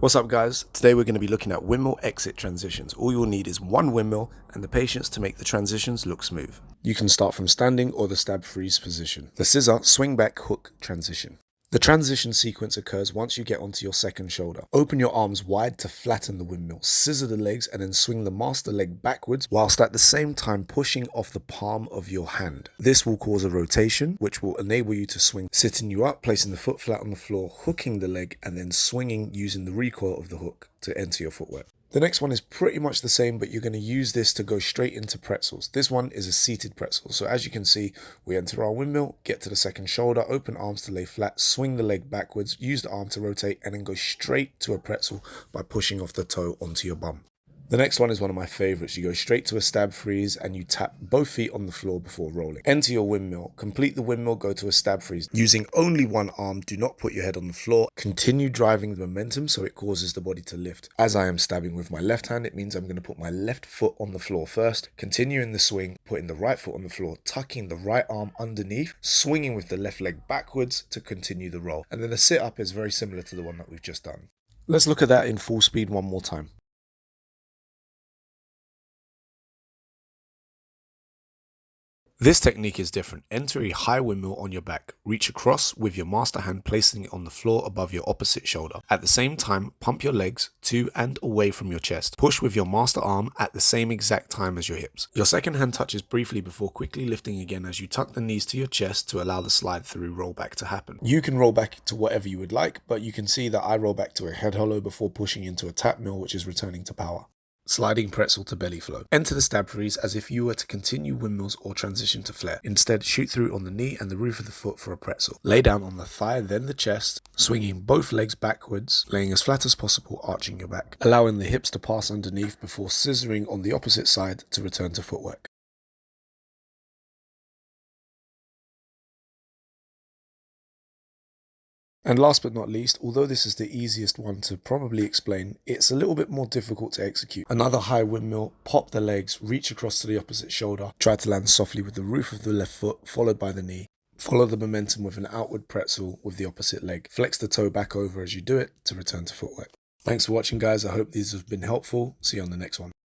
What's up guys? Today we're going to be looking at windmill exit transitions. All you'll need is one windmill and the patience to make the transitions look smooth. You can start from standing or the stab freeze position. The scissor swing back hook transition. The transition sequence occurs once you get onto your second shoulder. Open your arms wide to flatten the windmill, scissor the legs and then swing the master leg backwards whilst at the same time pushing off the palm of your hand. This will cause a rotation which will enable you to swing sitting you up, placing the foot flat on the floor, hooking the leg and then swinging using the recoil of the hook to enter your footwork. The next one is pretty much the same, but you're going to use this to go straight into pretzels. This one is a seated pretzel. So as you can see, we enter our windmill, get to the second shoulder, open arms to lay flat, swing the leg backwards, use the arm to rotate, and then go straight to a pretzel by pushing off the toe onto your bum. The next one is one of my favorites. You go straight to a stab freeze and you tap both feet on the floor before rolling. Enter your windmill. Complete the windmill, go to a stab freeze. Using only one arm, do not put your head on the floor. Continue driving the momentum so it causes the body to lift. As I am stabbing with my left hand, it means I'm going to put my left foot on the floor first. Continuing the swing, putting the right foot on the floor, tucking the right arm underneath, swinging with the left leg backwards to continue the roll. And then the sit up is very similar to the one that we've just done. Let's look at that in full speed one more time. This technique is different. Enter a high windmill on your back. Reach across with your master hand, placing it on the floor above your opposite shoulder. At the same time, pump your legs to and away from your chest. Push with your master arm at the same exact time as your hips. Your second hand touches briefly before quickly lifting again as you tuck the knees to your chest to allow the slide through rollback to happen. You can roll back to whatever you would like, but you can see that I roll back to a head hollow before pushing into a tap mill, which is returning to power. Sliding pretzel to belly flow. Enter the stab freeze as if you were to continue windmills or transition to flare. Instead, shoot through on the knee and the roof of the foot for a pretzel. Lay down on the thigh, then the chest, swinging both legs backwards, laying as flat as possible, arching your back, allowing the hips to pass underneath before scissoring on the opposite side to return to footwork. And last but not least, although this is the easiest one to probably explain, it's a little bit more difficult to execute. Another high windmill, pop the legs, reach across to the opposite shoulder, try to land softly with the roof of the left foot, followed by the knee. Follow the momentum with an outward pretzel with the opposite leg. Flex the toe back over as you do it to return to footwork. Thanks for watching guys, I hope these have been helpful. See you on the next one.